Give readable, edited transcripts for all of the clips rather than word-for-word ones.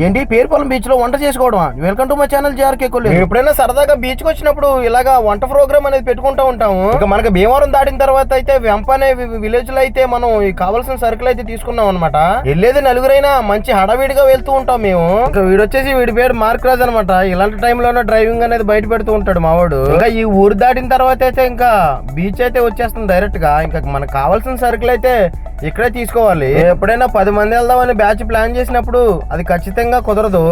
ఏంటి పేరుపాలెం బీచ్ లో వంట చేసుకోవడం? Welcome to my channel JRK Kolleru. ఎప్పుడైనా సరదాగా బీచ్ కి వచ్చినప్పుడు ఇలాగా వంట ప్రోగ్రామ్ అనేది పెట్టుకుంటూ ఉంటాము. ఇక మనకి భీమవరం దాటిన తర్వాత అయితే వెంప అనే విలేజ్ లో అయితే మనం కావాల్సిన సరుకులు అయితే తీసుకున్నాం అనమాట. వెళ్ళేది నలుగురైనా మంచి హడావిడిగా వెళ్తూ ఉంటాం మేము. ఇంకా వీడొచ్చేసి వీడి పేరు మార్క్ రాజ్ అనమాట. ఇలాంటి టైంలోనే డ్రైవింగ్ అనేది బయట పెడుతూ ఉంటాడు మావాడు. ఇంకా ఈ ఊరు దాటిన తర్వాత అయితే ఇంకా బీచ్ అయితే వచ్చేస్తుంది డైరెక్ట్ గా. ఇంకా మనకు కావాల్సిన సరుకులు అయితే ఇక్కడే తీసుకోవాలి. ఎప్పుడైనా 10 మంది వెళ్దామని బ్యాచ్ ప్లాన్ చేసినప్పుడు అది ఖచ్చితంగా కుదరదు.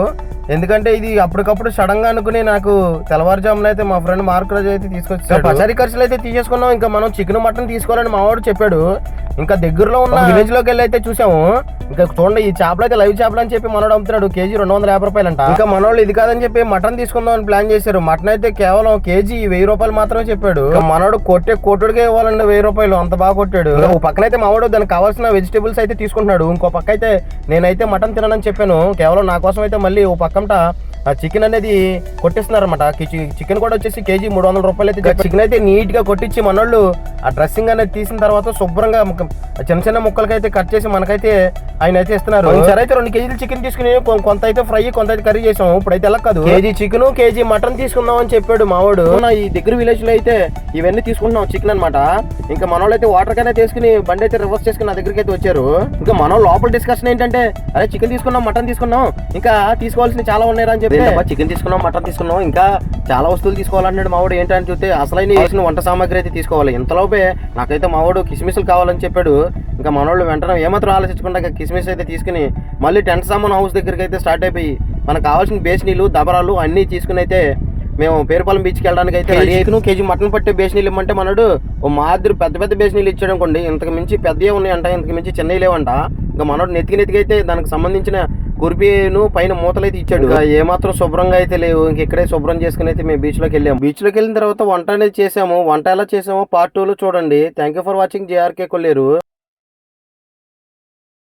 ఎందుకంటే ఇది అప్పటికప్పుడు సడన్ గా అనుకుని నాకు తెల్లవారుజామున అయితే మా ఫ్రెండ్ మార్క్ రాజు అయితే తీసుకొచ్చాడు. పచారీ ఖర్చులు అయితే తీసేసుకున్నాం. ఇంకా మనం చికెన్ మటన్ తీసుకోవాలని మా వాడు చెప్పాడు. ఇంకా దగ్గరలో ఉన్న విలేజ్ లోకి వెళ్ళి అయితే చూసాము. ఇంకా చూడండి ఈ చేపలు అయితే లైవ్ చేపలు అని చెప్పి మనోడు అమ్ముతున్నాడు. కేజీ 250 రూపాయలంట. ఇంకా మనోళ్ళు ఇది కాదని చెప్పి మటన్ తీసుకుందాం అని ప్లాన్ చేశారు. మటన్ అయితే కేవలం కేజీ 1000 రూపాయలు మాత్రమే చెప్పాడు. మనోడు కోటుడికే ఇవ్వాలండి 1000 రూపాయలు, అంత బాగా కొట్టాడు. ఒక పక్కనైతే మావాడు దానికి కావాల్సిన వెజిటేబుల్స్ అయితే తీసుకుంటున్నాడు. ఇంకో పక్క అయితే నేనైతే మటన్ తిననని చెప్పాను. కేవలం నా కోసం అయితే మళ్ళీ ఓ పక్కంట చికెన్ అనేది కొట్టిస్తున్నారు అనమాట. చికెన్ కూడా వచ్చేసి కేజీ 300 రూపాయలు అయితే. చికెన్ అయితే నీట్ గా కొట్టించి మనోళ్ళు ఆ డ్రెస్సింగ్ అనేది తీసిన తర్వాత శుభ్రంగా చిన్న చిన్న ముక్కలకి అయితే కట్ చేసి మనకైతే ఆయన అయితే ఇస్తున్నారు. సరే అయితే 2 కేజీలు చికెన్ తీసుకుని కొంత అయితే ఫ్రై, కొంత అయితే కర్రీ చేసాం. ఇప్పుడైతే ఎలా కాదు, కేజీ చికెన్ కేజీ మటన్ తీసుకుందాం అని చెప్పాడు మావాడు. ఈ దగ్గర విలేజ్ లో అయితే ఇవన్నీ తీసుకుంటున్నాం చికెన్ అనమాట. ఇంకా మనోళ్ళు అయితే వాటర్ కైనా తీసుకుని బండి అయితే రివర్స్ చేసుకుని నా దగ్గరికి అయితే వచ్చారు. ఇంకా మనం లోపల డిస్కషన్ ఏంటంటే, అరే చికెన్ తీసుకున్నాం, మటన్ తీసుకున్నాం, ఇంకా తీసుకోవాల్సిన చాలా ఉన్నాయి అని చెప్పి చికెన్ తీసుకున్నాం, మటన్ తీసుకున్నాం, ఇంకా చాలా వస్తువులు తీసుకోవాలన్నాడు మావాడు. ఏంటని చూస్తే అసలైన వంట సామాగ్రి అయితే తీసుకోవాలి. ఇంతలోపే నాకైతే మావాడు కిస్మిస్లు కావాలని చెప్పాడు. ఇంకా మనోళ్ళు వెంటనే ఏమాత్రం ఆలోచించకుండా కిస్మిస్ అయితే తీసుకుని మళ్ళీ టెంట్ సామాన్ హౌస్ దగ్గరికి అయితే స్టార్ట్ అయిపోయి మనకు కావాల్సిన బేసినీళ్ళు, దబరాలు అన్ని తీసుకుని అయితే మేము పేరుపాలెం బీచ్కి వెళ్ళడానికి అయితే కేజీ మటన్ పట్టే బేసినీళ్ళు ఇమ్మంటే మనడు ఓ మాదిరి పెద్ద పెద్ద బేసినీళ్ళు ఇచ్చాడు అనుకోండి. ఇంతకు మించి పెద్దవి ఉన్నాయంట, ఇంతకు మించి చిన్నవి లేవంట. ఇంకా మనోడు నెత్తికి అయితే దానికి సంబంధించిన కుర్పీను పైన మూతలు అయితే ఇచ్చాడు. ఏమాత్రం శుభ్రంగా అయితే లేవు. ఇంక ఇక్కడే శుభ్రం చేసుకుని అయితే మేము బీచ్ లోకి వెళ్ళాము. బీచ్ లోకి వెళ్ళిన తర్వాత వంట అనేది చేసాము. వంట ఎలా చేసామో పార్ట్ 2 లో చూడండి. Thank you for watching JRK Kolleru.